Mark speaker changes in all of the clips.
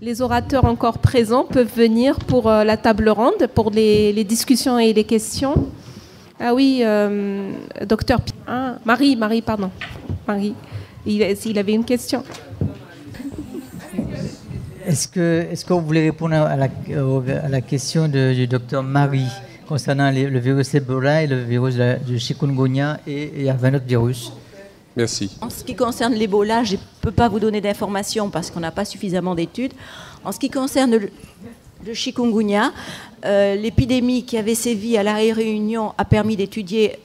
Speaker 1: Les orateurs encore présents peuvent venir pour la table ronde, pour les discussions et les questions. Ah oui, docteur... Marie, pardon. Marie, il avait une question.
Speaker 2: Est-ce que vous voulez répondre à la question du docteur Marie concernant le virus Ebola et le virus du chikungunya et il y a un autre virus?
Speaker 3: Merci.
Speaker 4: En ce qui concerne l'Ebola, je ne peux pas vous donner d'informations parce qu'on n'a pas suffisamment d'études. En ce qui concerne le chikungunya, l'épidémie qui avait sévi à La Réunion a permis d'étudier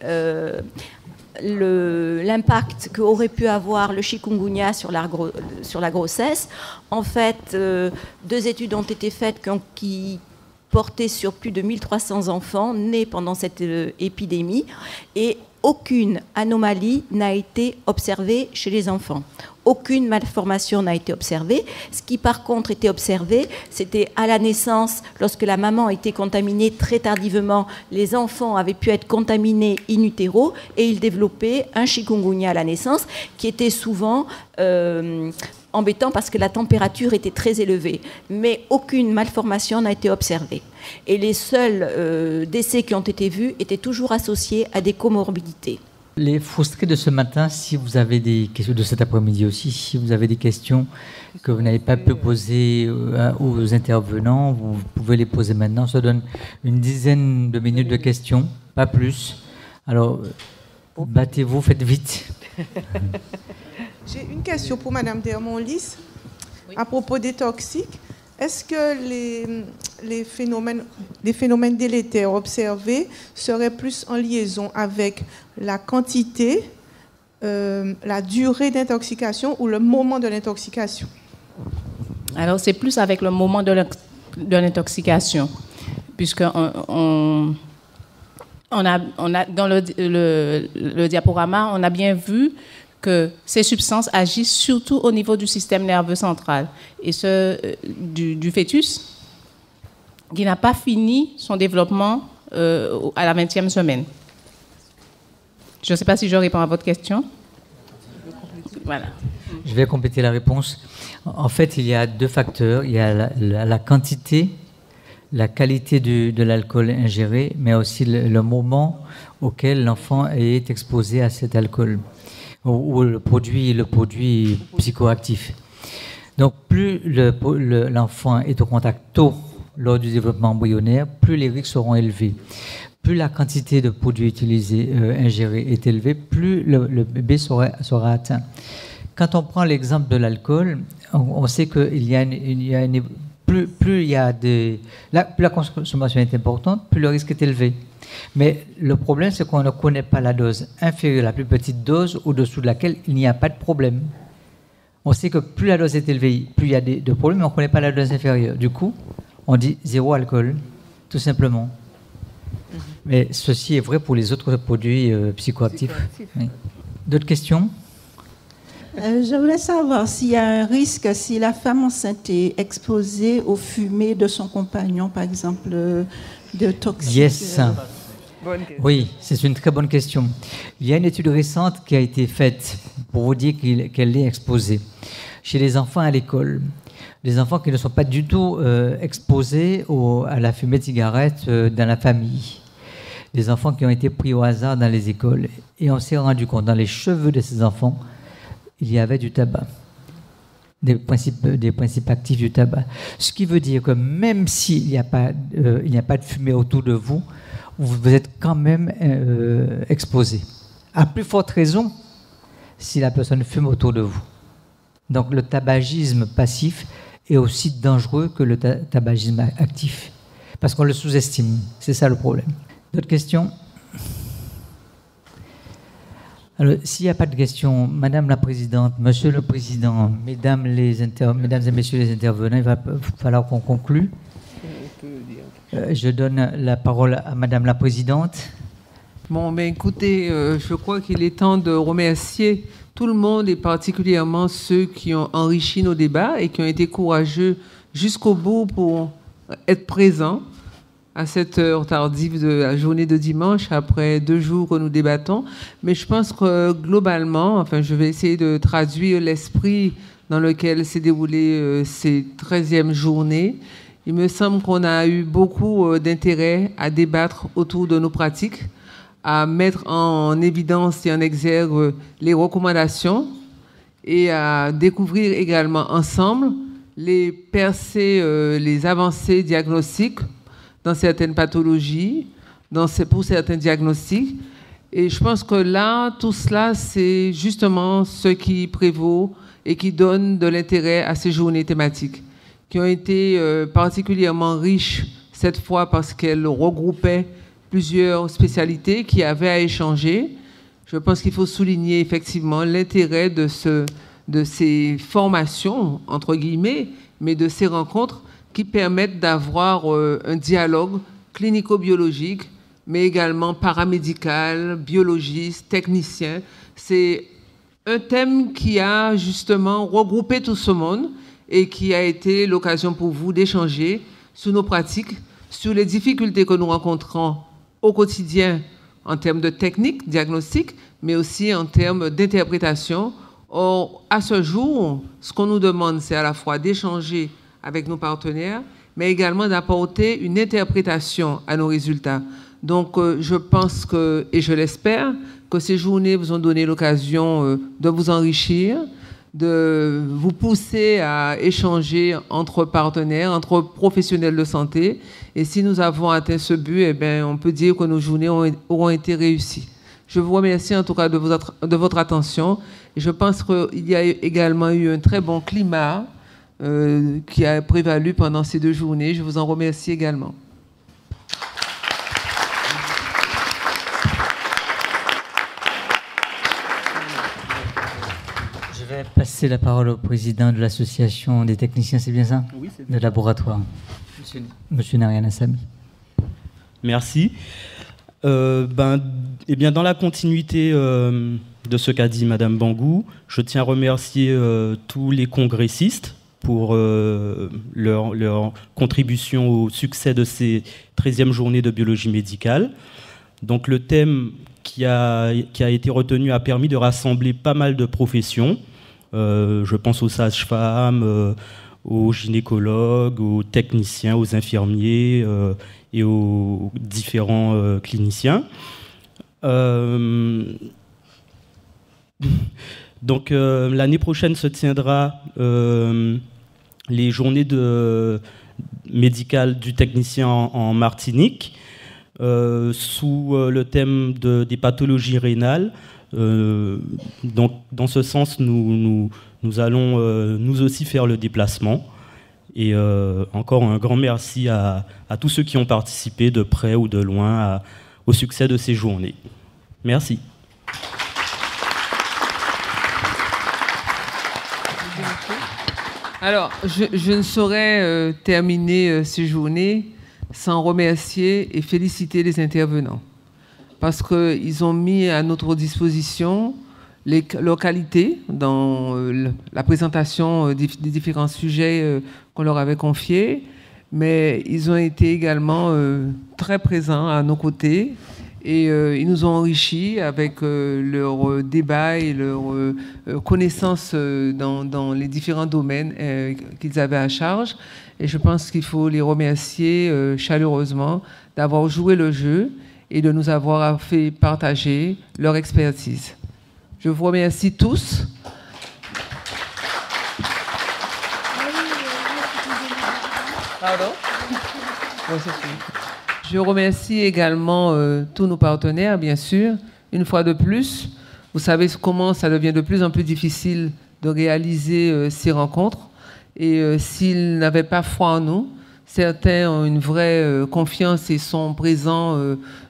Speaker 4: l'impact qu'aurait pu avoir le chikungunya sur la grossesse. En fait, 2 études ont été faites qui portaient sur plus de 1300 enfants nés pendant cette épidémie et aucune anomalie n'a été observée chez les enfants. Aucune malformation n'a été observée. Ce qui, par contre, était observé, c'était à la naissance, lorsque la maman était contaminée très tardivement, les enfants avaient pu être contaminés in utero et ils développaient un chikungunya à la naissance qui était souvent embêtant parce que la température était très élevée. Mais aucune malformation n'a été observée. Et les seuls décès qui ont été vus étaient toujours associés à des comorbidités.
Speaker 2: Les frustrés de ce matin, si vous avez des questions de cet après-midi aussi, si vous avez des questions que vous n'avez pas pu poser aux intervenants, vous pouvez les poser maintenant. Ça donne une dizaine de minutes de questions, pas plus. Alors, battez-vous, faites vite.
Speaker 5: J'ai une question pour Madame Dermonlis à propos des toxiques. Est-ce que les phénomènes délétères observés seraient plus en liaison avec la quantité, la durée d'intoxication ou le moment de l'intoxication?
Speaker 6: Alors, c'est plus avec le moment de l'intoxication, puisque on a dans le diaporama, on a bien vu que ces substances agissent surtout au niveau du système nerveux central et du fœtus qui n'a pas fini son développement à la 20e semaine. Je ne sais pas si je réponds à votre question. Voilà.
Speaker 2: Je vais compléter la réponse. En fait, il y a 2 facteurs. Il y a la quantité, la qualité de l'alcool ingéré, mais aussi le moment auquel l'enfant est exposé à cet alcool ou le produit psychoactif. Donc, plus l'enfant est au contact tôt lors du développement embryonnaire, plus les risques seront élevés. Plus la quantité de produits utilisés, ingérés est élevée, plus le bébé sera atteint. Quand on prend l'exemple de l'alcool, on sait qu'il y a plus la consommation est importante, plus le risque est élevé. Mais le problème, c'est qu'on ne connaît pas la dose inférieure, la plus petite dose au-dessous de laquelle il n'y a pas de problème. On sait que plus la dose est élevée, plus il y a de problèmes, mais on ne connaît pas la dose inférieure. Du coup, on dit 0 alcool, tout simplement. Mais ceci est vrai pour les autres produits psychoactifs. Oui. D'autres questions?
Speaker 7: Je voulais savoir s'il y a un risque, si la femme enceinte est exposée aux fumées de son compagnon, par exemple, de toxiques.
Speaker 2: Yes. Oui, c'est une très bonne question. Il y a une étude récente qui a été faite pour vous dire qu'elle est exposée chez les enfants à l'école. Les enfants qui ne sont pas du tout exposés à la fumée de cigarette dans la famille. Des enfants qui ont été pris au hasard dans les écoles. Et on s'est rendu compte, dans les cheveux de ces enfants, il y avait du tabac, des principes actifs du tabac. Ce qui veut dire que même s'il n'y a pas de fumée autour de vous, vous êtes quand même exposé. À plus forte raison si la personne fume autour de vous. Donc le tabagisme passif est aussi dangereux que le tabagisme actif, parce qu'on le sous-estime. C'est ça le problème. D'autres questions? Alors, s'il n'y a pas de questions, Madame la Présidente, Monsieur le Président, Mesdames et Messieurs les intervenants, il va falloir qu'on conclue. Je donne la parole à Madame la Présidente.
Speaker 8: Bon, ben écoutez, je crois qu'il est temps de remercier tout le monde et particulièrement ceux qui ont enrichi nos débats et qui ont été courageux jusqu'au bout pour être présents à cette heure tardive de la journée de dimanche, après 2 jours que nous débattons. Mais je pense que globalement, enfin, je vais essayer de traduire l'esprit dans lequel s'est déroulée ces 13e journées. Il me semble qu'on a eu beaucoup d'intérêt à débattre autour de nos pratiques, à mettre en évidence et en exergue les recommandations et à découvrir également ensemble les percées, les avancées diagnostiques dans certaines pathologies, pour certains diagnostics. Et je pense que là, tout cela, c'est justement ce qui prévaut et qui donne de l'intérêt à ces journées thématiques, qui ont été particulièrement riches cette fois parce qu'elles regroupaient plusieurs spécialités qui avaient à échanger. Je pense qu'il faut souligner effectivement l'intérêt de ces formations, entre guillemets, mais de ces rencontres qui permettent d'avoir un dialogue clinico-biologique, mais également paramédical, biologiste, technicien. C'est un thème qui a justement regroupé tout ce monde et qui a été l'occasion pour vous d'échanger sur nos pratiques, sur les difficultés que nous rencontrons au quotidien en termes de technique, diagnostic, mais aussi en termes d'interprétation. Or, à ce jour, ce qu'on nous demande, c'est à la fois d'échanger avec nos partenaires, mais également d'apporter une interprétation à nos résultats. Donc, je pense que, et je l'espère, que ces journées vous ont donné l'occasion de vous enrichir, de vous pousser à échanger entre partenaires, entre professionnels de santé. Et si nous avons atteint ce but, eh bien, on peut dire que nos journées auront été réussies. Je vous remercie en tout cas de votre attention. Et je pense qu'il y a également eu un très bon climat qui a prévalu pendant ces 2 journées. Je vous en remercie également.
Speaker 2: Je vais passer la parole au président de l'association des techniciens, c'est bien ça?
Speaker 3: Oui, c'est bien.
Speaker 2: De laboratoire. Monsieur Narian Assami.
Speaker 3: Merci. Eh bien, dans la continuité de ce qu'a dit Madame Bangou, je tiens à remercier tous les congressistes pour leur contribution au succès de ces 13e journées de biologie médicale. Donc le thème qui a été retenu a permis de rassembler pas mal de professions. Je pense aux sages-femmes, aux gynécologues, aux techniciens, aux infirmiers et aux différents cliniciens. Donc l'année prochaine se tiendra les journées médicales du technicien en Martinique sous le thème des pathologies rénales. Donc dans ce sens, nous allons nous aussi faire le déplacement. Et encore un grand merci à tous ceux qui ont participé de près ou de loin au succès de ces journées. Merci.
Speaker 8: Alors, je ne saurais terminer ces journées sans remercier et féliciter les intervenants, parce qu'ils ont mis à notre disposition leurs qualités dans la présentation des différents sujets qu'on leur avait confiés, mais ils ont été également très présents à nos côtés et ils nous ont enrichis avec leur débat et leur connaissance dans les différents domaines qu'ils avaient à charge. Et je pense qu'il faut les remercier chaleureusement d'avoir joué le jeu et de nous avoir fait partager leur expertise. Je vous remercie tous. Pardon ? Je remercie également tous nos partenaires, bien sûr. Une fois de plus, vous savez comment ça devient de plus en plus difficile de réaliser ces rencontres. Et s'ils n'avaient pas foi en nous, certains ont une vraie confiance et sont présents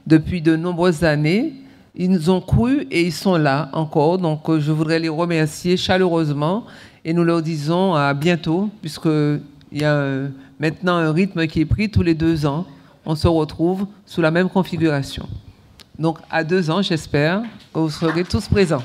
Speaker 8: depuis de nombreuses années. Ils nous ont cru et ils sont là encore. Donc, je voudrais les remercier chaleureusement et nous leur disons à bientôt, puisqu'il y a maintenant un rythme qui est pris tous les 2 ans. On se retrouve sous la même configuration. Donc, à 2 ans, j'espère que vous serez tous présents.